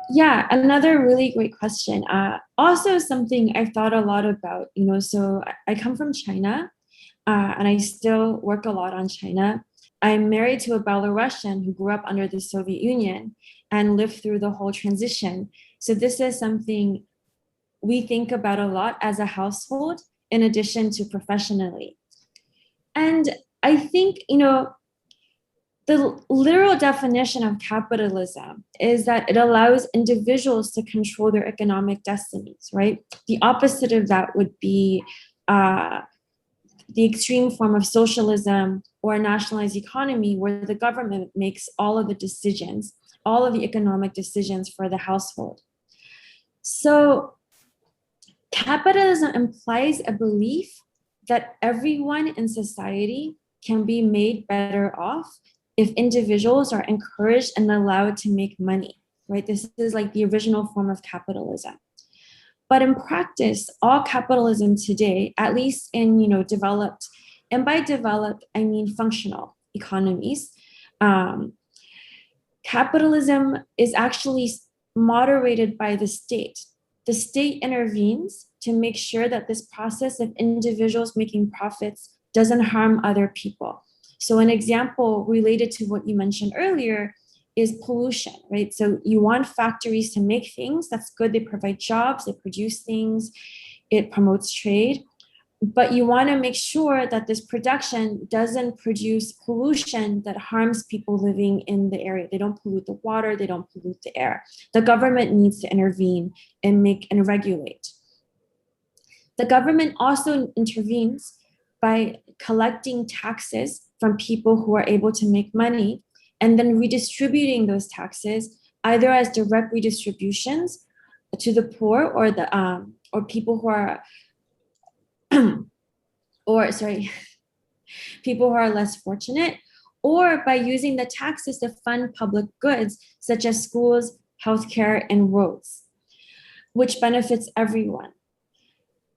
Yeah, another really great question. Also something I've thought a lot about, so I come from China, and I still work a lot on China. I'm married to a Belarusian who grew up under the Soviet Union and lived through the whole transition. So this is something we think about a lot as a household, in addition to professionally. And I think, the literal definition of capitalism is that it allows individuals to control their economic destinies, right? The opposite of that would be uh, the extreme form of socialism or a nationalized economy where the government makes all of the decisions, all of the economic decisions for the household. So capitalism implies a belief that everyone in society can be made better off if individuals are encouraged and allowed to make money, right? This is like the original form of capitalism. But in practice, all capitalism today, at least in developed, and by developed I mean functional economies, um, capitalism is actually moderated by the state. The state intervenes to make sure that this process of individuals making profits doesn't harm other people. So an example related to what you mentioned earlier is pollution, right? So you want factories to make things, that's good. They provide jobs, they produce things, it promotes trade, but you want to make sure that this production doesn't produce pollution that harms people living in the area. They don't pollute the water, they don't pollute the air. The government needs to intervene and make and regulate. The government also intervenes by collecting taxes from people who are able to make money and then redistributing those taxes either as direct redistributions to the poor or people who are or sorry, people who are less fortunate, or by using the taxes to fund public goods such as schools, healthcare, and roads, which benefits everyone.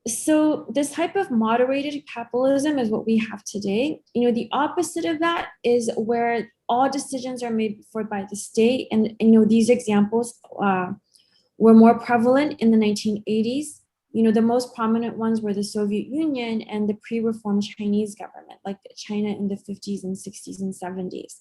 So this type of moderated capitalism is what we have today. The opposite of that is where all decisions are made for by the state, and these examples were more prevalent in the 1980s. The most prominent ones were the Soviet Union and the pre-reform Chinese government, like China in the 50s and 60s and 70s.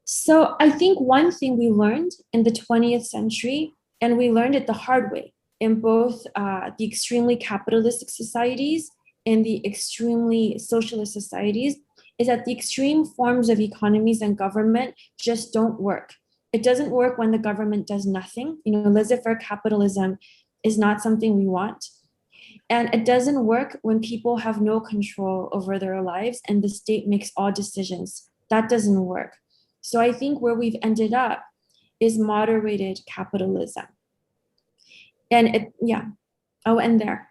So I think one thing we learned in the 20th century, and we learned it the hard way in both the extremely capitalistic societies and the extremely socialist societies, is that the extreme forms of economies and government just don't work. It doesn't work when the government does nothing. Laissez-faire capitalism is not something we want. And it doesn't work when people have no control over their lives and the state makes all decisions. That doesn't work. So I think where we've ended up is moderated capitalism. And I'll end there.